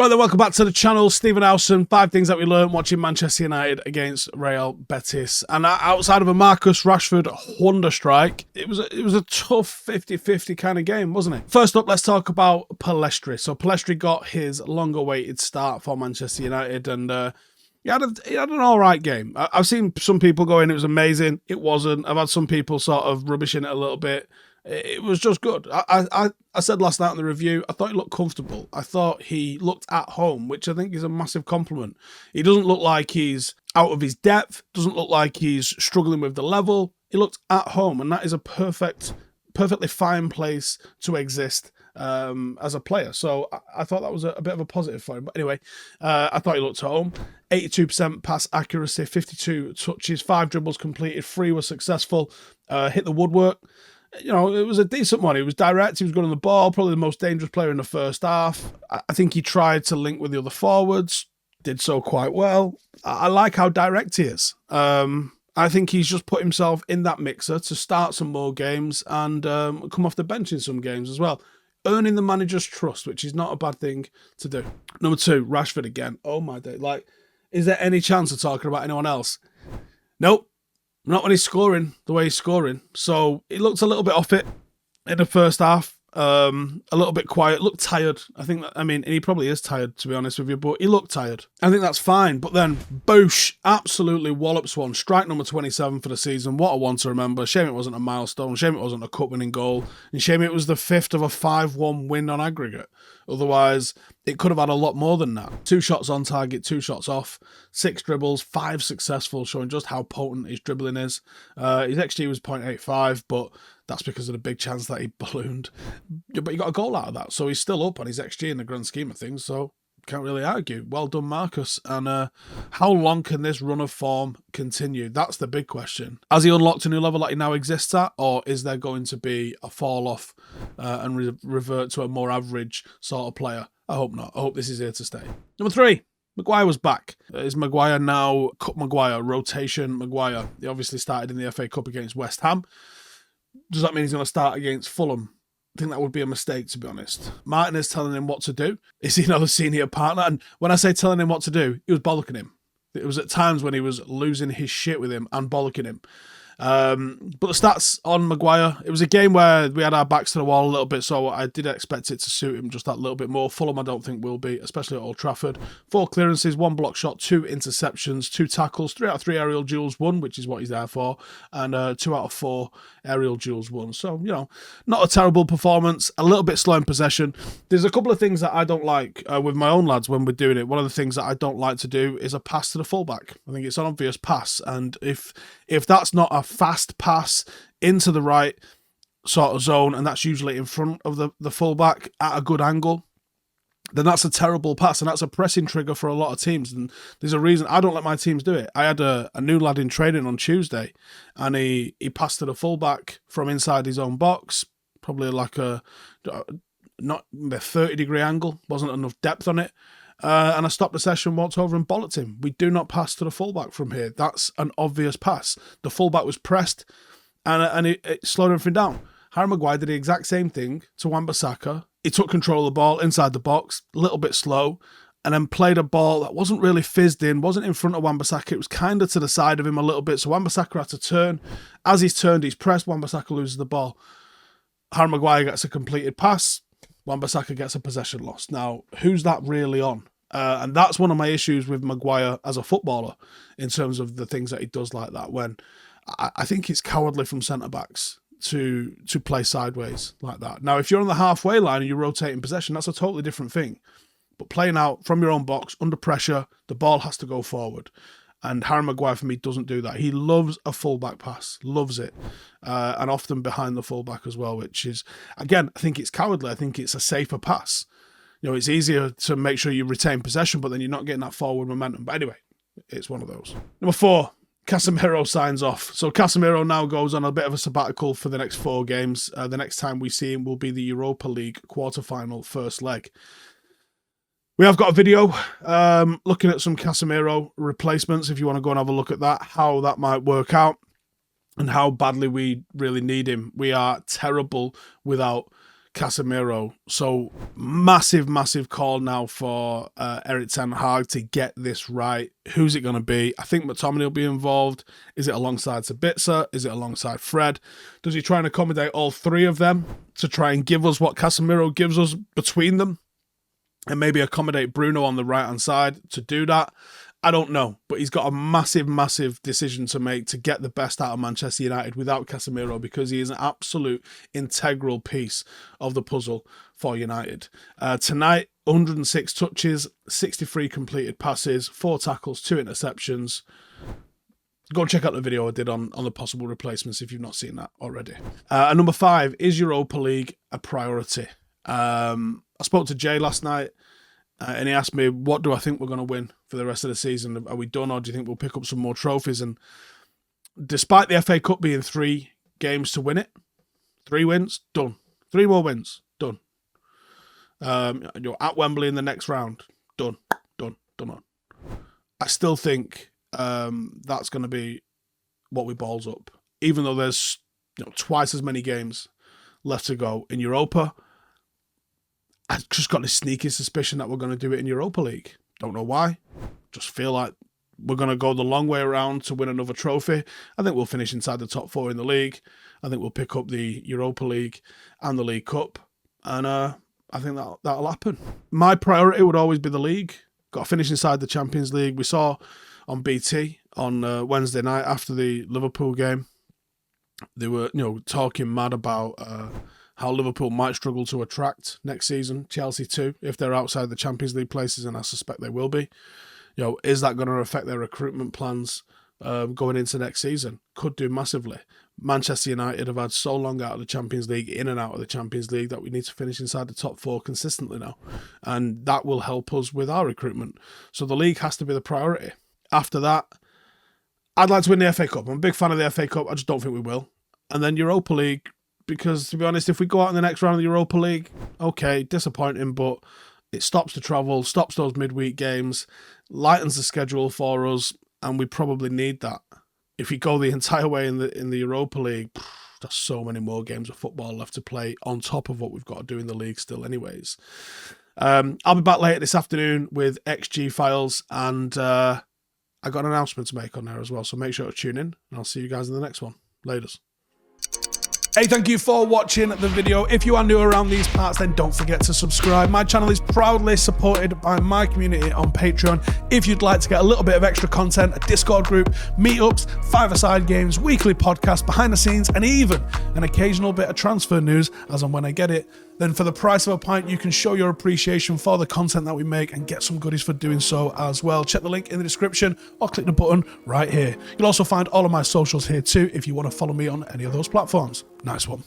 Right then, welcome back to the channel. Stephen Howson. 5 things that we learned watching Manchester United against Real Betis. And outside of a Marcus Rashford wonder strike, it was a tough 50-50 kind of game, wasn't it? First up, let's talk about Pellistri. So Pellistri got his long-awaited start for Manchester United, and he had an all right game. I've seen some people going, it was amazing. It wasn't. I've had some people sort of rubbishing it a little bit. It was just good. I said last night in the review, I thought he looked comfortable. I thought he looked at home, which I think is a massive compliment. He doesn't look like he's out of his depth, doesn't look like he's struggling with the level. He looked at home, and that is a perfectly fine place to exist as a player. So I thought that was a bit of a positive for him. But anyway, I thought he looked at home. 82% pass accuracy, 52 touches, 5 dribbles completed, 3 were successful, hit the woodwork. You know, it was a decent one. He was direct. He was good on the ball. Probably the most dangerous player in the first half. I think he tried to link with the other forwards. Did so quite well. I like how direct he is. I think he's just put himself in that mixer to start some more games and come off the bench in some games as well. Earning the manager's trust, which is not a bad thing to do. Number 2, Rashford again. Oh my day. Like, is there any chance of talking about anyone else? Nope. Not when he's scoring the way he's scoring. So he looked a little bit off it in the first half. A little bit quiet. Looked tired. And he probably is tired, to be honest with you, but he looked tired. I think that's fine. But then, boosh, absolutely wallops one. Strike number 27 for the season. What a one to remember. Shame it wasn't a milestone. Shame it wasn't a cup-winning goal. And shame it was the 5th of a 5-1 win on aggregate. Otherwise, it could have had a lot more than that. 2 shots on target, 2 shots off, 6 dribbles, 5 successful, showing just how potent his dribbling is. His XG was 0.85, but that's because of the big chance that he ballooned. But he got a goal out of that, so he's still up on his XG in the grand scheme of things, so can't really argue. Well done, Marcus. And how long can this run of form continue? That's the big question. Has he unlocked a new level that he now exists at, or is there going to be a fall off and revert to a more average sort of player? I hope not. I hope this is here to stay. Number 3. Maguire was back. Is Maguire now Cup Maguire, rotation Maguire? He obviously started in the FA Cup against West Ham. Does that mean he's going to start against Fulham? I think that would be a mistake, to be honest. Martin is telling him what to do. Is he not a senior partner? And when I say telling him what to do, he was bollocking him. It was at times when he was losing his shit with him and bollocking him. But the stats on Maguire, it was a game where we had our backs to the wall a little bit, so I did expect it to suit him just that little bit more. Fulham, I don't think will be, especially at Old Trafford. 4 clearances, 1 block shot, 2 interceptions, 2 tackles, 3 out of 3 aerial duels won, which is what he's there for, and 2 out of 4 aerial duels won. So, you know, not a terrible performance, a little bit slow in possession. There's a couple of things that I don't like with my own lads when we're doing it. One of the things that I don't like to do is a pass to the fullback. I think it's an obvious pass, and if that's not a fast pass into the right sort of zone, and that's usually in front of the fullback at a good angle, then that's a terrible pass, and that's a pressing trigger for a lot of teams. And there's a reason I don't let my teams do it. I had a new lad in training on Tuesday, and he passed to the fullback from inside his own box, probably like not a 30-degree angle, wasn't enough depth on it. And I stopped the session, walked over and bollocked him. We do not pass to the fullback from here. That's an obvious pass. The fullback was pressed and it slowed everything down. Harry Maguire did the exact same thing to Wan-Bissaka. He took control of the ball inside the box, a little bit slow, and then played a ball that wasn't really fizzed in, wasn't in front of Wan-Bissaka. It was kind of to the side of him a little bit. So Wan-Bissaka had to turn. As he's turned, he's pressed. Wan-Bissaka loses the ball. Harry Maguire gets a completed pass. Wan-Bissaka gets a possession loss. Now, who's that really on? And that's one of my issues with Maguire as a footballer in terms of the things that he does like that. When I think it's cowardly from centre-backs to play sideways like that. Now, if you're on the halfway line and you're rotating possession, that's a totally different thing. But playing out from your own box, under pressure, the ball has to go forward. And Harry Maguire, for me, doesn't do that. He loves a fullback pass, loves it. And often behind the fullback as well, which is, again, I think it's cowardly. I think it's a safer pass. You know, it's easier to make sure you retain possession, but then you're not getting that forward momentum. But anyway, it's one of those. Number 4, Casemiro signs off. So Casemiro now goes on a bit of a sabbatical for the next 4 games. The next time we see him will be the Europa League quarterfinal first leg. We have got a video looking at some Casemiro replacements, if you want to go and have a look at that, how that might work out and how badly we really need him. We are terrible without Casemiro. So massive, massive call now for Erik ten Hag to get this right. Who's it going to be? I think McTominay will be involved. Is it alongside Sabitzer? Is it alongside Fred? Does he try and accommodate all three of them to try and give us what Casemiro gives us between them? And maybe accommodate Bruno on the right-hand side to do that? I don't know, but he's got a massive, massive decision to make to get the best out of Manchester United without Casemiro, because he is an absolute integral piece of the puzzle for United. Tonight, 106 touches, 63 completed passes, 4 tackles, 2 interceptions. Go and check out the video I did on the possible replacements if you've not seen that already. And number 5, is Europa League a priority? I spoke to Jay last night. And he asked me, what do I think we're going to win for the rest of the season? Are we done, or do you think we'll pick up some more trophies? And despite the FA Cup being 3 games to win it, 3 wins, done. 3 more wins, done. You're at Wembley in the next round, done. I still think that's going to be what we balls up. Even though there's twice as many games left to go in Europa, I've just got this sneaky suspicion that we're going to do it in Europa League. Don't know why. Just feel like we're going to go the long way around to win another trophy. I think we'll finish inside the top 4 in the league. I think we'll pick up the Europa League and the League Cup. And I think that'll happen. My priority would always be the league. Got to finish inside the Champions League. We saw on BT on Wednesday night after the Liverpool game, they were talking mad about how Liverpool might struggle to attract next season, Chelsea too, if they're outside the Champions League places, and I suspect they will be. Is that going to affect their recruitment plans going into next season? Could do massively. Manchester United have had so long out of the Champions League, in and out of the Champions League, that we need to finish inside the top 4 consistently now. And that will help us with our recruitment. So the league has to be the priority. After that, I'd like to win the FA Cup. I'm a big fan of the FA Cup. I just don't think we will. And then Europa League, because to be honest, if we go out in the next round of the Europa League, okay, disappointing, but it stops the travel, stops those midweek games, lightens the schedule for us, and we probably need that. If we go the entire way in the Europa League, there's so many more games of football left to play on top of what we've got to do in the league still anyways. I'll be back later this afternoon with XG files, and I got an announcement to make on there as well, so make sure to tune in, and I'll see you guys in the next one. Laters. Hey, thank you for watching the video. If you are new around these parts, then don't forget to subscribe. My channel is proudly supported by my community on Patreon. If you'd like to get a little bit of extra content, a Discord group, meetups, 5-a-side games, weekly podcasts, behind the scenes, and even an occasional bit of transfer news as and when I get it, then for the price of a pint, you can show your appreciation for the content that we make and get some goodies for doing so as well. Check the link in the description or click the button right here. You'll also find all of my socials here too if you want to follow me on any of those platforms. Nice one.